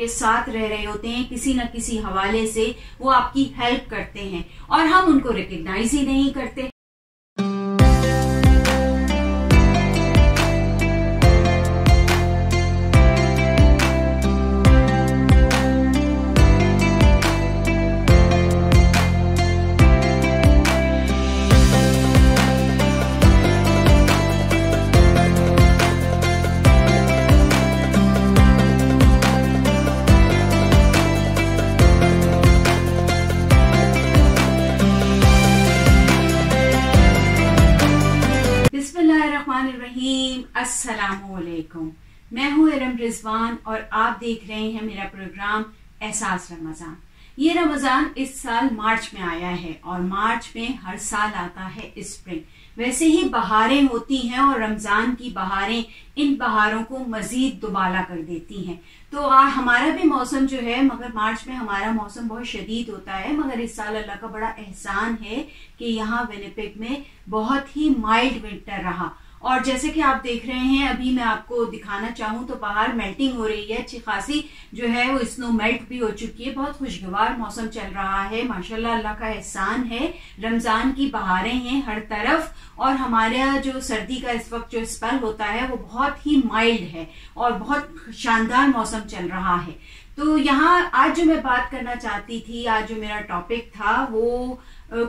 आपके साथ रह रहे होते हैं, किसी न किसी हवाले से वो आपकी हेल्प करते हैं और हम उनको रिकग्नाइज ही नहीं करते। अस्सलामुअलैकुम, मैं हूँ इरम रिजवान और आप देख रहे हैं मेरा प्रोग्राम एहसास रमजान। ये रमजान इस साल मार्च में आया है और मार्च में हर साल आता है स्प्रिंग। वैसे ही बहारें होती हैं और रमजान की बहारें इन बहारों को मजीद दुबाला कर देती हैं। तो हमारा भी मौसम जो है, मगर मार्च में हमारा मौसम बहुत शदीद होता है, मगर इस साल अल्लाह का बड़ा एहसान है कि यहाँ विनिपेग में बहुत ही माइल्ड विंटर रहा। और जैसे कि आप देख रहे हैं, अभी मैं आपको दिखाना चाहूँ तो बाहर मेल्टिंग हो रही है, अच्छी खासी जो है वो स्नो मेल्ट भी हो चुकी है। बहुत खुशगवार मौसम चल रहा है माशाल्लाह, अल्लाह का एहसान है। रमजान की बहारें हैं हर तरफ और हमारा जो सर्दी का इस वक्त जो स्पेल होता है वो बहुत ही माइल्ड है और बहुत शानदार मौसम चल रहा है। तो यहाँ आज जो मैं बात करना चाहती थी, आज जो मेरा टॉपिक था वो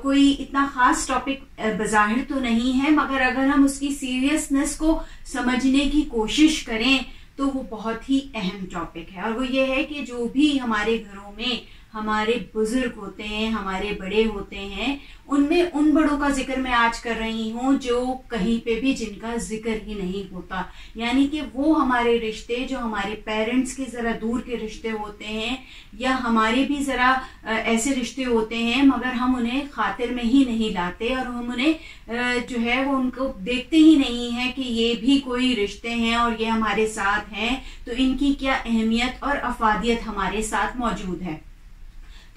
कोई इतना खास टॉपिक बज़ाहिर तो नहीं है, मगर अगर हम उसकी सीरियसनेस को समझने की कोशिश करें तो वो बहुत ही अहम टॉपिक है। और वो ये है कि जो भी हमारे घरों में हमारे बुजुर्ग होते हैं, हमारे बड़े होते हैं, उनमें उन बड़ों का जिक्र मैं आज कर रही हूँ जो कहीं पे भी जिनका जिक्र ही नहीं होता। यानी कि वो हमारे रिश्ते जो हमारे पेरेंट्स के जरा दूर के रिश्ते होते हैं या हमारे भी जरा ऐसे रिश्ते होते हैं, मगर हम उन्हें खातिर में ही नहीं लाते और हम उन्हें जो है वो उनको देखते ही नहीं है कि ये भी कोई रिश्ते हैं और ये हमारे साथ हैं, तो इनकी क्या अहमियत और अफादियत हमारे साथ मौजूद है।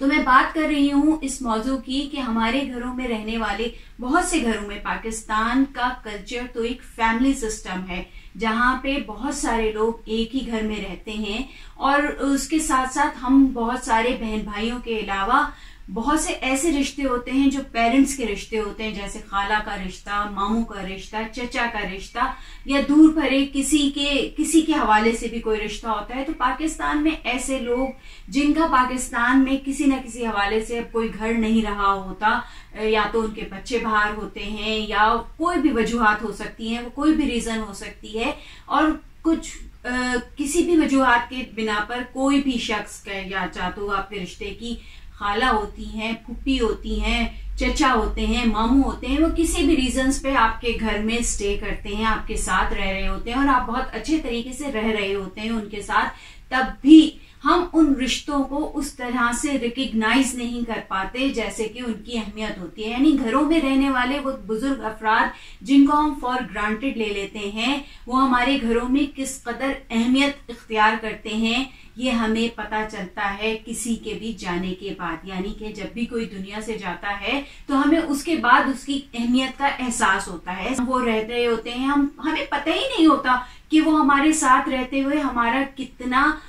तो मैं बात कर रही हूँ इस मौजू की कि हमारे घरों में रहने वाले बहुत से घरों में पाकिस्तान का कल्चर तो एक फैमिली सिस्टम है, जहाँ पे बहुत सारे लोग एक ही घर में रहते हैं और उसके साथ साथ हम बहुत सारे बहन भाइयों के अलावा बहुत से ऐसे रिश्ते होते हैं जो पेरेंट्स के रिश्ते होते हैं, जैसे खाला का रिश्ता, मामू का रिश्ता, चचा का रिश्ता या दूर परे किसी के हवाले से भी कोई रिश्ता होता है। तो पाकिस्तान में ऐसे लोग जिनका पाकिस्तान में किसी न किसी हवाले से अब कोई घर नहीं रहा होता, या तो उनके बच्चे बाहर होते हैं या कोई भी वजूहात हो सकती है, वो कोई भी रीजन हो सकती है और कुछ किसी भी वजूहात के बिना पर कोई भी शख्स या चाहे तो आपके रिश्ते की खाला होती हैं, फूफी होती हैं, चचा होते हैं, मामू होते हैं, वो किसी भी रीजंस पे आपके घर में स्टे करते हैं, आपके साथ रह रहे होते हैं और आप बहुत अच्छे तरीके से रह रहे होते हैं उनके साथ, तब भी हम उन रिश्तों को उस तरह से रिकग्नाइज नहीं कर पाते जैसे कि उनकी अहमियत होती है। यानी घरों में रहने वाले वो बुजुर्ग अफराद जिनको हम फॉर ग्रांटेड ले लेते हैं, वो हमारे घरों में किस कदर अहमियत इख्तियार करते हैं, ये हमें पता चलता है किसी के भी जाने के बाद। यानी कि जब भी कोई दुनिया से जाता है तो हमें उसके बाद उसकी अहमियत का एहसास होता है। वो रहते होते हैं, हमें पता ही नहीं होता कि वो हमारे साथ रहते हुए हमारा कितना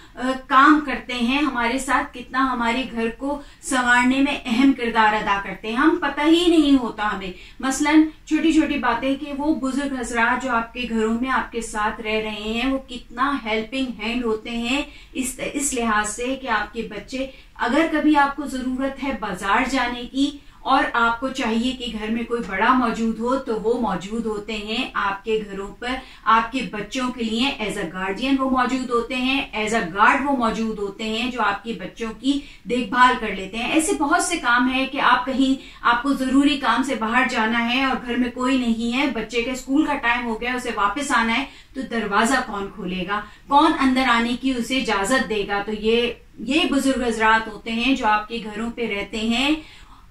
काम करते हैं, हमारे साथ कितना हमारे घर को संवारने में अहम किरदार अदा करते हैं, हम पता ही नहीं होता हमें। मसलन छोटी छोटी बातें कि वो बुजुर्ग हजरात जो आपके घरों में आपके साथ रह रहे हैं वो कितना हेल्पिंग हैंड होते हैं इस लिहाज से कि आपके बच्चे, अगर कभी आपको जरूरत है बाजार जाने की और आपको चाहिए कि घर में कोई बड़ा मौजूद हो, तो वो मौजूद होते हैं आपके घरों पर आपके बच्चों के लिए। एज अ गार्डियन वो मौजूद होते हैं, एज अ गार्ड वो मौजूद होते हैं जो आपके बच्चों की देखभाल कर लेते हैं। ऐसे बहुत से काम है कि आप कहीं, आपको जरूरी काम से बाहर जाना है और घर में कोई नहीं है, बच्चे के स्कूल का टाइम हो गया, उसे वापस आना है, तो दरवाजा कौन खोलेगा, कौन अंदर आने की उसे इजाजत देगा। तो ये बुजुर्ग हजरात होते हैं जो आपके घरों पे रहते हैं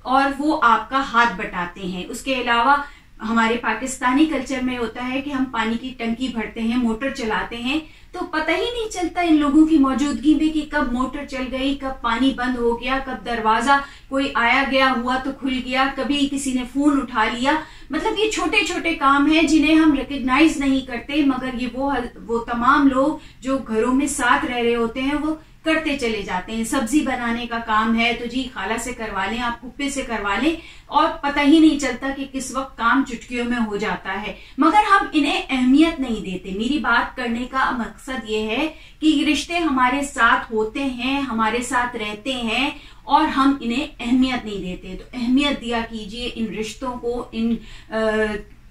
और वो आपका हाथ बटाते हैं। उसके अलावा हमारे पाकिस्तानी कल्चर में होता है कि हम पानी की टंकी भरते हैं, मोटर चलाते हैं, तो पता ही नहीं चलता इन लोगों की मौजूदगी में कि कब मोटर चल गई, कब पानी बंद हो गया, कब दरवाजा कोई आया गया हुआ तो खुल गया, कभी किसी ने फोन उठा लिया। मतलब ये छोटे छोटे काम हैं जिन्हें हम रिकग्नाइज नहीं करते, मगर ये वो तमाम लोग जो घरों में साथ रह रहे होते हैं वो करते चले जाते हैं। सब्जी बनाने का काम है तो जी खाला से करवा लें, आप पुप्पे से करवा लें, और पता ही नहीं चलता कि किस वक्त काम चुटकियों में हो जाता है, मगर हम इन्हें अहमियत नहीं देते। मेरी बात करने का मकसद ये है कि रिश्ते हमारे साथ होते हैं, हमारे साथ रहते हैं और हम इन्हें अहमियत नहीं देते। तो अहमियत दिया कीजिए इन रिश्तों को, इन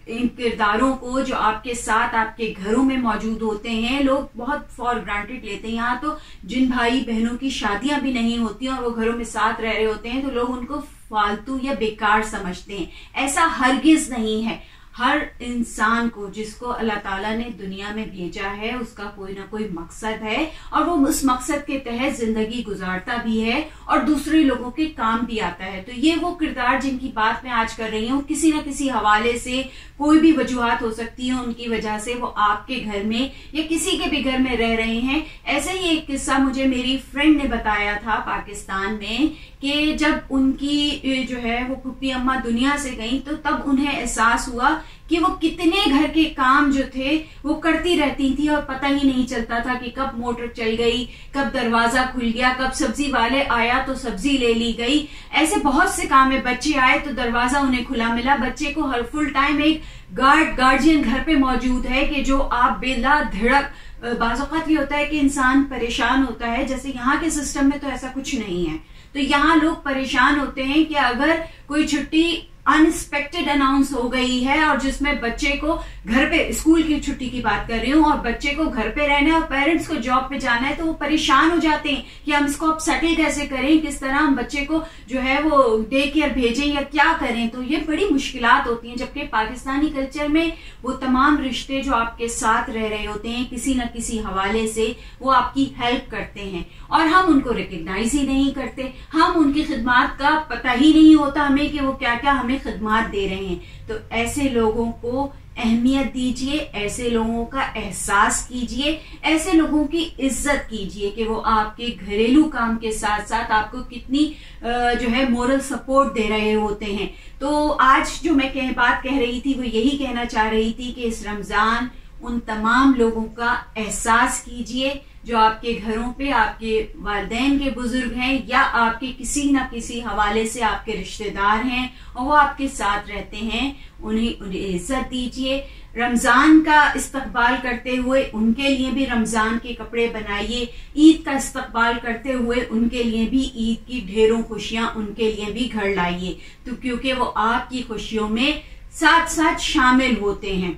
किरदारों को जो आपके साथ आपके घरों में मौजूद होते हैं। लोग बहुत फॉर ग्रांटेड लेते हैं। यहाँ तो जिन भाई बहनों की शादियां भी नहीं होती और वो घरों में साथ रह रहे होते हैं तो लोग उनको फालतू या बेकार समझते हैं। ऐसा हरगिज नहीं है। हर इंसान को, जिसको अल्लाह ताला ने दुनिया में भेजा है, उसका कोई ना कोई मकसद है और वो उस मकसद के तहत जिंदगी गुजारता भी है और दूसरे लोगों के काम भी आता है। तो ये वो किरदार जिनकी बात मैं आज कर रही हूँ, किसी न किसी हवाले से, कोई भी वजूहात हो सकती है उनकी वजह से वो आपके घर में या किसी के भी घर में रह रहे हैं। ऐसे ही एक किस्सा मुझे मेरी फ्रेंड ने बताया था पाकिस्तान में, कि जब उनकी जो है वो पुप्पी अम्मा दुनिया से गई तो तब उन्हें एहसास हुआ कि वो कितने घर के काम जो थे वो करती रहती थी और पता ही नहीं चलता था कि कब मोटर चल गई, कब दरवाजा खुल गया, कब सब्जी वाले आया तो सब्जी ले ली गई। ऐसे बहुत से काम है। बच्चे आए तो दरवाजा उन्हें खुला मिला। बच्चे को हर फुल टाइम एक गार्जियन घर पे मौजूद है कि जो आप बेला धड़क, बाज़ औक़ात ये होता है कि इंसान परेशान होता है, जैसे यहाँ के सिस्टम में तो ऐसा कुछ नहीं है। तो यहाँ लोग परेशान होते हैं कि अगर कोई छुट्टी अनएक्सपेक्टेड अनाउंस हो गई है और जिसमें बच्चे को घर पे, स्कूल की छुट्टी की बात कर रही हूँ, और बच्चे को घर पे रहना है और पेरेंट्स को जॉब पे जाना है, तो वो परेशान हो जाते हैं कि हम इसको अब सेटल कैसे करें, किस तरह हम बच्चे को जो है वो डे केयर भेजें या क्या करें। तो ये बड़ी मुश्किलात होती हैं। जबकि पाकिस्तानी कल्चर में वो तमाम रिश्ते जो आपके साथ रह रहे होते हैं किसी न किसी हवाले से, वो आपकी हेल्प करते हैं और हम उनको रिकग्नाइज ही नहीं करते। हम उनकी खिदमत का पता ही नहीं होता हमें कि वो क्या क्या हमें खिदमत दे रहे हैं। तो ऐसे लोगों को अहमियत दीजिए, ऐसे लोगों का एहसास कीजिए, ऐसे लोगों की इज्जत कीजिए कि वो आपके घरेलू काम के साथ साथ आपको कितनी जो है मोरल सपोर्ट दे रहे होते हैं। तो आज जो मैं बात कह रही थी वो यही कहना चाह रही थी कि इस रमजान उन तमाम लोगों का एहसास कीजिए जो आपके घरों पे आपके वालिदैन के बुजुर्ग हैं या आपके किसी न किसी हवाले से आपके रिश्तेदार हैं और वो आपके साथ रहते हैं। उन्हें इज्जत दीजिए। रमजान का इस्तकबाल करते हुए उनके लिए भी रमजान के कपड़े बनाइए। ईद का इस्तकबाल करते हुए उनके लिए भी ईद की ढेरों खुशियां उनके लिए भी घर लाइए, तो क्योंकि वो आपकी खुशियों में साथ साथ शामिल होते हैं।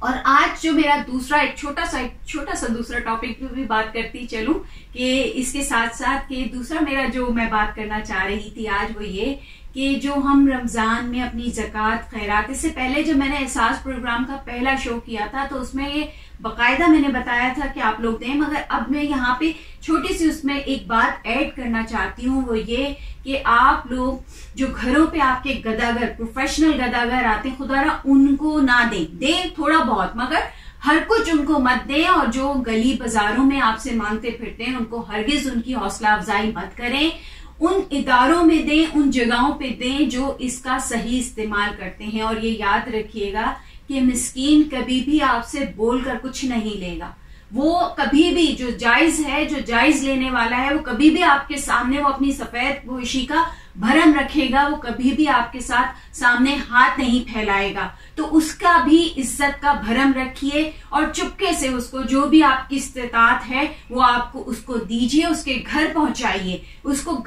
और आज जो मेरा दूसरा एक छोटा सा दूसरा टॉपिक पे भी बात करती चलूं कि इसके साथ साथ कि दूसरा मेरा जो मैं बात करना चाह रही थी आज वो ये कि जो हम रमजान में अपनी ज़कात खैरात, इससे पहले जो मैंने एहसास प्रोग्राम का पहला शो किया था तो उसमें ये बाकायदा मैंने बताया था कि आप लोग दें, मगर अब मैं यहाँ पे छोटी सी उसमें एक बात ऐड करना चाहती हूँ, वो ये कि आप लोग जो घरों पे आपके गदागर, प्रोफेशनल गदागर आते हैं, खुदारा उनको ना दें थोड़ा बहुत, मगर हर कुछ उनको मत दें। और जो गली बाजारों में आपसे मांगते फिरते हैं उनको हरगिज उनकी हौसला अफजाई मत करें। उन इदारों में दें, उन जगहों पे दें जो इसका सही इस्तेमाल करते हैं। और ये याद रखिएगा कि मिस्कीन कभी भी आपसे बोलकर कुछ नहीं लेगा। वो कभी भी जो जायज है, जो जायज लेने वाला है, वो कभी भी आपके सामने वो अपनी सफेद पोशी का भरम रखेगा, वो कभी भी आपके साथ सामने हाथ नहीं फैलाएगा। तो उसका भी इज्जत का भरम रखिए और चुपके से उसको जो भी आपकी इस्तेताअत है वो आपको उसको दीजिए, उसके घर पहुंचाइए, उसको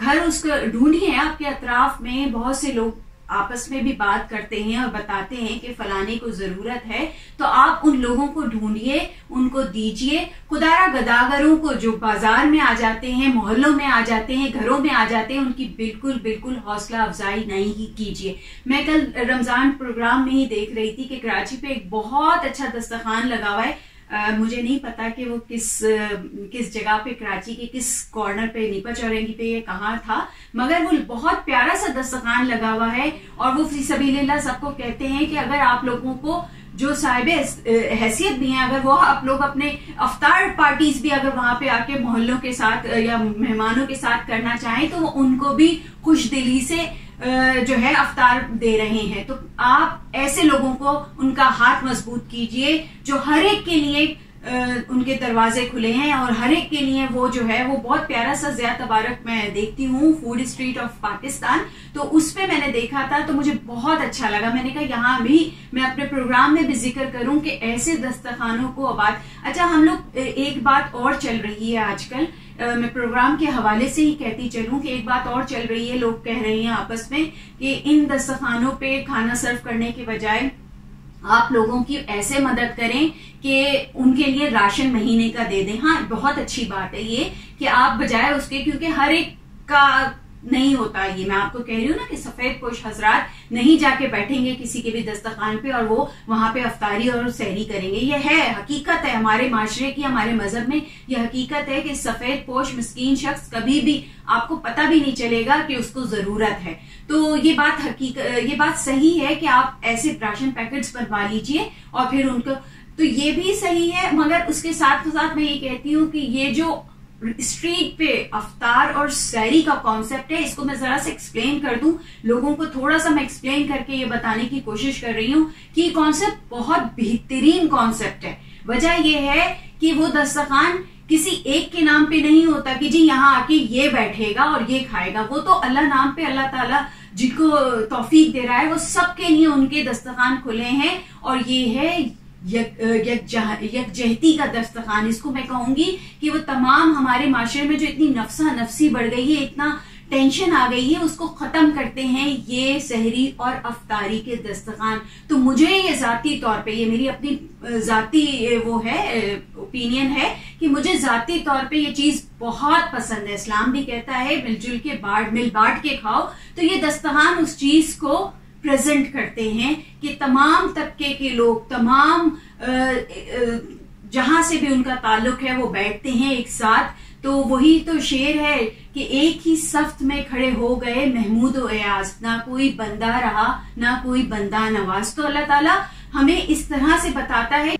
ढूंढिए। आपके अतराफ में बहुत से लोग आपस में भी बात करते हैं और बताते हैं कि फलाने को जरूरत है, तो आप उन लोगों को ढूंढिए, उनको दीजिए। खुदारा गदागरों को जो बाजार में आ जाते हैं, मोहल्लों में आ जाते हैं, घरों में आ जाते हैं, उनकी बिल्कुल हौसला अफजाई नहीं कीजिए। मैं कल रमजान प्रोग्राम में ही देख रही थी कि कराची पे एक बहुत अच्छा दस्तरखान लगा हुआ है। मुझे नहीं पता कि वो किस जगह पे, कराची के किस कॉर्नर पे, नीपा चौरंगी पे ये कहाँ था, मगर वो बहुत प्यारा सा दस्तरखान लगा हुआ है। और वो फी सबीलिल्लाह सबको कहते हैं कि अगर आप लोगों को जो साहिब हैसियत भी हैं, अगर वो आप लोग अपने अफ्तार पार्टीज भी अगर वहां पे आके मोहल्लों के साथ या मेहमानों के साथ करना चाहें तो वो उनको भी खुश दिली से जो है अफ्तार दे रहे हैं। तो आप ऐसे लोगों को उनका हाथ मजबूत कीजिए जो हर एक के लिए उनके दरवाजे खुले हैं और हर एक के लिए वो जो है वो बहुत प्यारा सा ज़िया तबारक मैं देखती हूँ, फूड स्ट्रीट ऑफ पाकिस्तान, तो उस पे मैंने देखा था तो मुझे बहुत अच्छा लगा। मैंने कहा यहाँ भी मैं अपने प्रोग्राम में भी जिक्र करूं कि ऐसे दस्तरखानों को आबाद। अच्छा, हम लोग एक बात और चल रही है आजकल, मैं प्रोग्राम के हवाले से ही कहती चलूं कि एक बात और चल रही है, लोग कह रहे हैं आपस में कि इन दस्तरखानों पे खाना सर्व करने के बजाय आप लोगों की ऐसे मदद करें कि उनके लिए राशन महीने का दे दें। हाँ, बहुत अच्छी बात है ये कि आप बजाय उसके, क्योंकि हर एक का नहीं होता ये, मैं आपको कह रही हूँ ना कि सफेद पोश हजरात नहीं जाके बैठेंगे किसी के भी दस्तरखान पे और वो वहां पे अफ्तारी और सहरी करेंगे। ये है हकीकत है हमारे माशरे की, हमारे मजहब में ये हकीकत है कि सफेद पोश मिस्कीन शख्स कभी भी आपको पता भी नहीं चलेगा कि उसको जरूरत है। तो ये बात सही है कि आप ऐसे राशन पैकेट्स बनवा लीजिए और फिर उनको, तो ये भी सही है, मगर उसके साथ साथ मैं ये कहती हूँ कि ये जो स्ट्रीट पे अफ्तार और सैरी का कॉन्सेप्ट है, इसको मैं जरा से एक्सप्लेन कर दूं लोगों को, थोड़ा सा मैं एक्सप्लेन करके ये बताने की कोशिश कर रही हूँ कि ये कॉन्सेप्ट बहुत बेहतरीन कॉन्सेप्ट है। वजह यह है कि वो दस्तरखान किसी एक के नाम पे नहीं होता कि जी यहाँ आके ये बैठेगा और ये खाएगा, वो तो अल्लाह नाम पे, अल्लाह ताला जिनको तौफीक दे रहा है वो सबके लिए उनके दस्तरखान खुले हैं। और ये है यकजहती का दस्तरखान, इसको मैं कहूंगी कि वो तमाम हमारे माशरे में जो इतनी नफसा नफसी बढ़ गई है, इतना टेंशन आ गई है, उसको खत्म करते हैं ये सहरी और अफ्तारी के दस्तरखान। तो मुझे ये जाती तौर पे, ये मेरी अपनी जाती वो है ओपिनियन है कि मुझे जाती तौर पे ये चीज बहुत पसंद है। इस्लाम भी कहता है मिलजुल के मिल बांट के खाओ, तो ये दस्तरखान उस चीज को प्रेजेंट करते हैं कि तमाम तबके के लोग, तमाम जहां से भी उनका ताल्लुक है वो बैठते हैं एक साथ। तो वही तो शेर है कि एक ही सफ्त में खड़े हो गए महमूद व अयाज, ना कोई बंदा रहा ना कोई बंदा नवाज। तो अल्लाह ताला हमें इस तरह से बताता है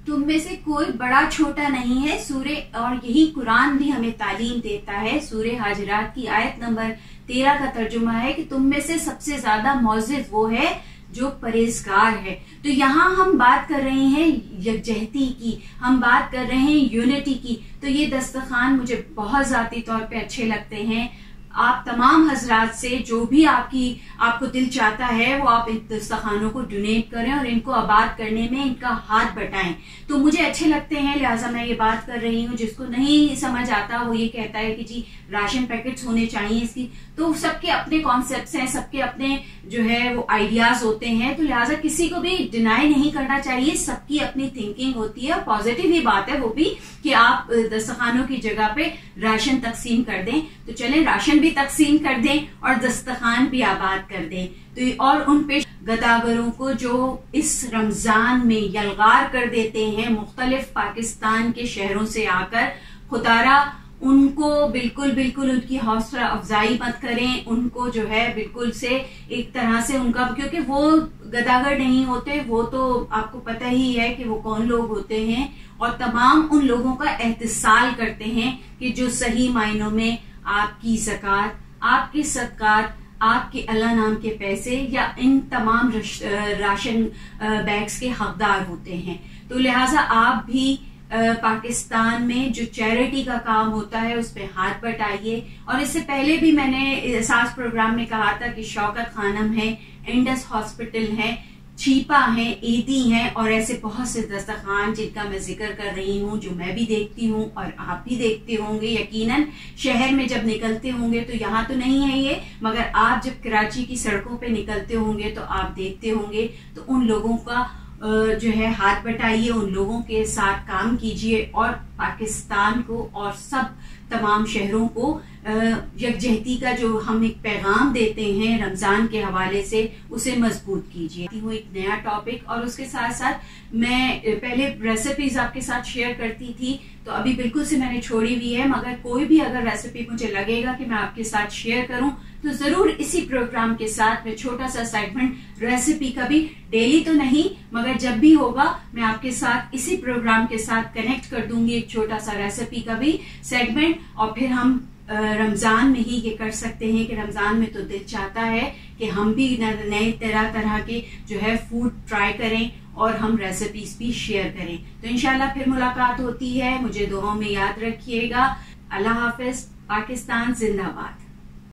तुम में से कोई बड़ा छोटा नहीं है सूरे, और यही कुरान भी हमें तालीम देता है। सूरे हाजरात की आयत नंबर 13 का तर्जुमा है कि तुम में से सबसे ज्यादा मौजिज वो है जो परहेजगार है। तो यहाँ हम बात कर रहे हैं यकजहती की, हम बात कर रहे हैं यूनिटी की। तो ये दस्तरखान मुझे बहुत जाती तौर पे अच्छे लगते हैं। आप तमाम हजरात से जो भी आपको दिल चाहता है वो आप इन दस्तरखानों को डोनेट करें और इनको आबाद करने में इनका हाथ बटाएं। तो मुझे अच्छे लगते हैं, लिहाजा मैं ये बात कर रही हूँ। जिसको नहीं समझ आता वो ये कहता है कि जी राशन पैकेट्स होने चाहिए इसकी, तो सबके अपने कॉन्सेप्ट्स हैं, सबके अपने जो है वो आइडियाज होते हैं। तो लिहाजा किसी को भी डिनाई नहीं करना चाहिए, सबकी अपनी थिंकिंग होती है। पॉजिटिव ही बात है वो भी कि आप दस्तरखानों की जगह पे राशन तकसीम कर दें। तो चलें राशन भी तकसीम कर दें और दस्तरखान भी आबाद कर दें। तो और उन पे गदागरों को जो इस रमजान में यलगार कर देते हैं मुख्तलिफ पाकिस्तान के शहरों से आकर, खुदारा उनको बिल्कुल उनकी हौसला अफजाई मत करें। उनको जो है बिल्कुल से एक तरह से उनका, क्योंकि वो गदागर नहीं होते, वो तो आपको पता ही है कि वो कौन लोग होते हैं। और तमाम उन लोगों का एहतिसाल करते हैं कि जो सही मायनों में आपकी ज़कात, आपकी सदकात, आपके अल्लाह नाम के पैसे या इन तमाम राशन बैग्स के हकदार होते हैं। तो लिहाजा आप भी पाकिस्तान में जो चैरिटी का काम होता है उस पे हाथ बटाइए। और इससे पहले भी मैंने एहसास प्रोग्राम में कहा था कि शौकत खानम है, इंडस हॉस्पिटल है, छीपा है, ईदी है और ऐसे बहुत से दस्तरखान जिनका मैं जिक्र कर रही हूँ, जो मैं भी देखती हूँ और आप भी देखते होंगे यकीनन। शहर में जब निकलते होंगे तो यहाँ तो नहीं है ये, मगर आप जब कराची की सड़कों पे निकलते होंगे तो आप देखते होंगे। तो उन लोगों का जो है हाथ बटाइए, उन लोगों के साथ काम कीजिए और पाकिस्तान को और सब तमाम शहरों को यकजहती का जो हम एक पैगाम देते हैं रमजान के हवाले से, उसे मजबूत कीजिए। एक नया टॉपिक, और उसके साथ साथ मैं पहले रेसिपीज आपके साथ शेयर करती थी, तो अभी बिल्कुल से मैंने छोड़ी हुई है। मगर कोई भी अगर रेसिपी मुझे लगेगा कि मैं आपके साथ शेयर करूं तो जरूर इसी प्रोग्राम के साथ मैं छोटा सा सेगमेंट रेसिपी का भी, डेली तो नहीं मगर जब भी होगा मैं आपके साथ इसी प्रोग्राम के साथ कनेक्ट कर दूंगी एक छोटा सा रेसिपी का भी सेगमेंट। और फिर हम रमजान में ही ये कर सकते हैं कि रमजान में तो दिल चाहता है कि हम भी नए तरह तरह के जो है फूड ट्राई करें और हम रेसिपीज भी शेयर करें। तो इंशाल्लाह फिर मुलाकात होती है। मुझे दुआओं में याद रखिएगा। अल्लाह हाफिज। पाकिस्तान जिंदाबाद।